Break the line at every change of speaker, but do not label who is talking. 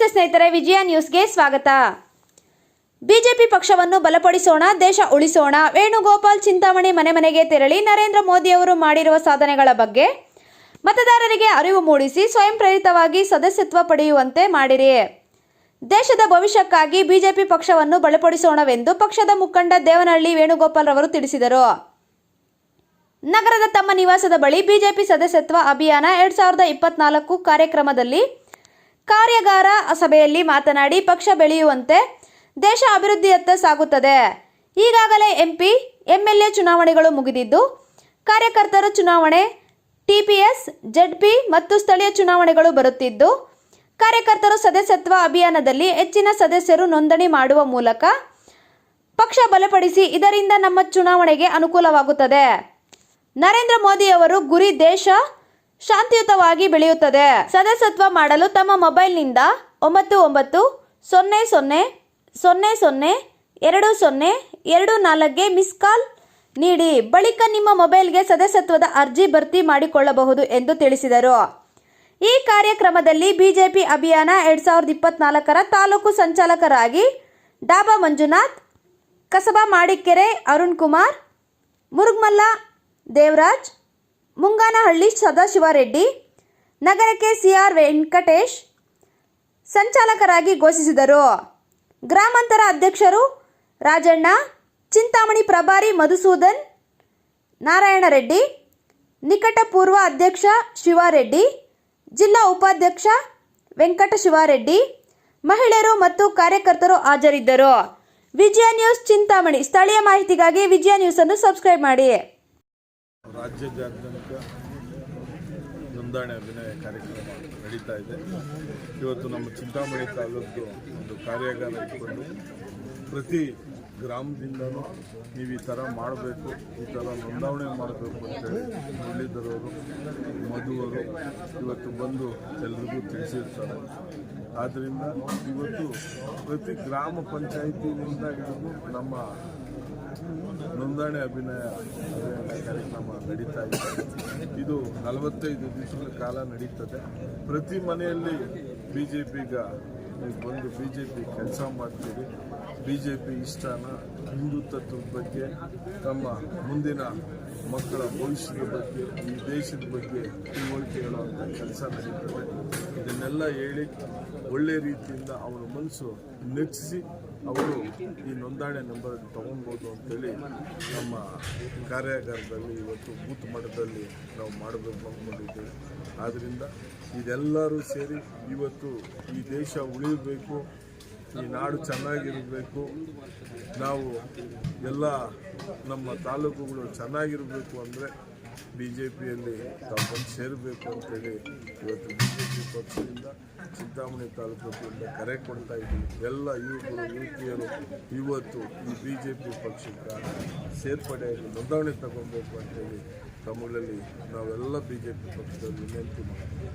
ನಮಸ್ತೆ ಸ್ನೇಹಿತರೆ, ವಿಜಯ ನ್ಯೂಸ್ಗೆ ಸ್ವಾಗತ. ಬಿಜೆಪಿ ಪಕ್ಷವನ್ನು ಬಲಪಡಿಸೋಣ, ದೇಶ ಉಳಿಸೋಣ. ವೇಣುಗೋಪಾಲ್ ಚಿಂತಾಮಣಿ ಮನೆ ಮನೆಗೆ ತೆರಳಿ ನರೇಂದ್ರ ಮೋದಿ ಅವರು ಮಾಡಿರುವ ಸಾಧನೆಗಳ ಬಗ್ಗೆ ಮತದಾರರಿಗೆ ಅರಿವು ಮೂಡಿಸಿ ಸ್ವಯಂ ಪ್ರೇರಿತವಾಗಿ ಸದಸ್ಯತ್ವ ಪಡೆಯುವಂತೆ ಮಾಡಿರಿ. ದೇಶದ ಭವಿಷ್ಯಕ್ಕಾಗಿ ಬಿಜೆಪಿ ಪಕ್ಷವನ್ನು ಬಲಪಡಿಸೋಣವೆಂದು ಪಕ್ಷದ ಮುಖಂಡ ದೇವನಹಳ್ಳಿ ವೇಣುಗೋಪಾಲ್ ಅವರು ತಿಳಿಸಿದರು. ನಗರದ ತಮ್ಮ ನಿವಾಸದ ಬಳಿ ಬಿಜೆಪಿ ಸದಸ್ಯತ್ವ ಅಭಿಯಾನ 2024 ಕಾರ್ಯಕ್ರಮದಲ್ಲಿ ಕಾರ್ಯಾಗಾರ ಸಭೆಯಲ್ಲಿ ಮಾತನಾಡಿ, ಪಕ್ಷ ಬೆಳೆಯುವಂತೆ ದೇಶ ಅಭಿವೃದ್ಧಿಯತ್ತ ಸಾಗುತ್ತದೆ. ಈಗಾಗಲೇ ಎಂಪಿ, ಎಂಎಲ್ಎ ಚುನಾವಣೆಗಳು ಮುಗಿದಿದ್ದು, ಕಾರ್ಯಕರ್ತರ ಚುನಾವಣೆ, ಟಿಪಿಎಸ್, ಜೆಡ್ಪಿ ಮತ್ತು ಸ್ಥಳೀಯ ಚುನಾವಣೆಗಳು ಬರುತ್ತಿದ್ದು, ಕಾರ್ಯಕರ್ತರು ಸದಸ್ಯತ್ವ ಅಭಿಯಾನದಲ್ಲಿ ಹೆಚ್ಚಿನ ಸದಸ್ಯರು ನೋಂದಣಿ ಮಾಡುವ ಮೂಲಕ ಪಕ್ಷ ಬಲಪಡಿಸಿ, ಇದರಿಂದ ನಮ್ಮ ಚುನಾವಣೆಗೆ ಅನುಕೂಲವಾಗುತ್ತದೆ. ನರೇಂದ್ರ ಮೋದಿ ಅವರು ಗುರಿ ದೇಶ ಶಾಂತಿಯುತವಾಗಿ ಬೆಳೆಯುತ್ತದೆ. ಸದಸ್ಯತ್ವ ಮಾಡಲು ತಮ್ಮ ಮೊಬೈಲ್ನಿಂದ 9900002024ಗೆ ಮಿಸ್ ಕಾಲ್ ನೀಡಿ ಬಳಿಕ ನಿಮ್ಮ ಮೊಬೈಲ್ಗೆ ಸದಸ್ಯತ್ವದ ಅರ್ಜಿ ಭರ್ತಿ ಮಾಡಿಕೊಳ್ಳಬಹುದು ಎಂದು ತಿಳಿಸಿದರು. ಈ ಕಾರ್ಯಕ್ರಮದಲ್ಲಿ ಬಿಜೆಪಿ ಅಭಿಯಾನ 2024ರ ತಾಲೂಕು ಸಂಚಾಲಕರಾಗಿ ಡಾಬಾ ಮಂಜುನಾಥ್, ಕಸಬಾ ಮಾಡಿಕೆರೆ ಅರುಣ್ ಕುಮಾರ್, ಮುರುಗಮಲ್ಲ ದೇವರಾಜ್, ಮುಂಗಾನಹಳ್ಳಿ ಸದಾಶಿವರೆಡ್ಡಿ, ನಗರಕ್ಕೆ ಸಿಆರ್ ವೆಂಕಟೇಶ್ ಸಂಚಾಲಕರಾಗಿ ಘೋಷಿಸಿದರು. ಗ್ರಾಮಾಂತರ ಅಧ್ಯಕ್ಷರು ರಾಜಣ್ಣ, ಚಿಂತಾಮಣಿ ಪ್ರಭಾರಿ ಮಧುಸೂದನ್ ನಾರಾಯಣರೆಡ್ಡಿ, ನಿಕಟಪೂರ್ವ ಅಧ್ಯಕ್ಷ ಶಿವಾರೆಡ್ಡಿ, ಜಿಲ್ಲಾ ಉಪಾಧ್ಯಕ್ಷ ವೆಂಕಟ ಶಿವಾರೆಡ್ಡಿ, ಮಹಿಳೆಯರು ಮತ್ತು ಕಾರ್ಯಕರ್ತರು ಹಾಜರಿದ್ದರು. ವಿಜಯ ನ್ಯೂಸ್ ಚಿಂತಾಮಣಿ. ಸ್ಥಳೀಯ ಮಾಹಿತಿಗಾಗಿ ವಿಜಯ ನ್ಯೂಸ್ ಅನ್ನು ಸಬ್ಸ್ಕ್ರೈಬ್ ಮಾಡಿ.
ರಾಜ್ಯಾದ್ಯಂತ ನೋಂದಣಿ ಅಭಿನಯ ಕಾರ್ಯಕ್ರಮ ನಡೀತಾ ಇದೆ. ಇವತ್ತು ನಮ್ಮ ಚಿಂತಾಮಣಿ ತಾಲೂಕು ಒಂದು ಕಾರ್ಯಾಗಾರ ಇಟ್ಕೊಂಡು ಪ್ರತಿ ಗ್ರಾಮದಿಂದಲೂ ನೀವು ಈ ಥರ ಮಾಡಬೇಕು, ಈ ಥರ ನೋಂದಣಿ ಮಾಡಬೇಕು ಅಂತೇಳಿ ಮುರಳೀಧರವರು, ಮಧುವರು ಇವತ್ತು ಬಂದು ಎಲ್ರಿಗೂ ತಿಳಿಸಿರ್ತಾರೆ. ಆದ್ದರಿಂದ ಇವತ್ತು ಪ್ರತಿ ಗ್ರಾಮ ಪಂಚಾಯಿತಿಯಿಂದ ಹಿಡಿದು ನಮ್ಮ ನೋಂದಣಿ ಅಭಿನಯ ಕಾರ್ಯಕ್ರಮ ನಡೀತಾ ಇದೆ. ಇದು 45 ದಿವಸಗಳ ಕಾಲ ನಡೀತದೆ. ಪ್ರತಿ ಮನೆಯಲ್ಲಿ ಬಿಜೆಪಿಗ ಬಂದು ಬಿಜೆಪಿ ಕೆಲಸ ಮಾಡ್ತೀವಿ. ಬಿಜೆಪಿ ಇಷ್ಟನ, ಹಿಂದುತ್ವದ ಬಗ್ಗೆ, ನಮ್ಮ ಮುಂದಿನ ಮಕ್ಕಳ ಭವಿಷ್ಯದ ಬಗ್ಗೆ, ಈ ದೇಶದ ಬಗ್ಗೆ ತಿಳುವಳಿಕೆ ಹೇಳುವಂಥ ಕೆಲಸ ನಡೀತದೆ. ಇದನ್ನೆಲ್ಲ ಹೇಳಿ ಒಳ್ಳೆ ರೀತಿಯಿಂದ ಅವರ ಮನಸ್ಸು ನೆಚ್ಚಿಸಿ ಅವರು ಈ ನೋಂದಣಿ ನಂಬರ್ ತಗೊಳ್ಬೋದು ಅಂತೇಳಿ ನಮ್ಮ ಕಾರ್ಯಾಗಾರದಲ್ಲಿ ಇವತ್ತು ಬೂತ್ ಮಟ್ಟದಲ್ಲಿ ನಾವು ಮಾಡಬೇಕು ಅಂದ್ಕೊಂಡಿದ್ದೇವೆ. ಆದ್ದರಿಂದ ಇದೆಲ್ಲರೂ ಸೇರಿ ಇವತ್ತು ಈ ದೇಶ ಉಳಿಯಬೇಕು, ಈ ನಾಡು ಚೆನ್ನಾಗಿರಬೇಕು, ನಾವು ಎಲ್ಲ ನಮ್ಮ ತಾಲೂಕುಗಳು ಚೆನ್ನಾಗಿರಬೇಕು ಅಂದರೆ BJPಯಲ್ಲಿ ತಾವು ಬಂದು ಸೇರಬೇಕು ಅಂತೇಳಿ ಇವತ್ತು BJP ಪಕ್ಷದಿಂದ ಚಿಂತಾಮಣಿ ತಾಲೂಕಿನಿಂದ ಕರೆ ಕೊಡ್ತಾ ಇದ್ದೀವಿ. ಎಲ್ಲ ಯುವಕರು ಯುವತಿಯರು ಇವತ್ತು ಈ BJP ಪಕ್ಷಕ್ಕೆ ಸೇರ್ಪಡೆಯಾಗಿ ನೋಂದಣಿ ತಗೊಬೇಕು ಅಂತೇಳಿ ತಮ್ಮಗಳಲ್ಲಿ ನಾವೆಲ್ಲ BJP ಪಕ್ಷದಲ್ಲಿ ವಿನಂತಿ ಮಾಡ್ತೀವಿ.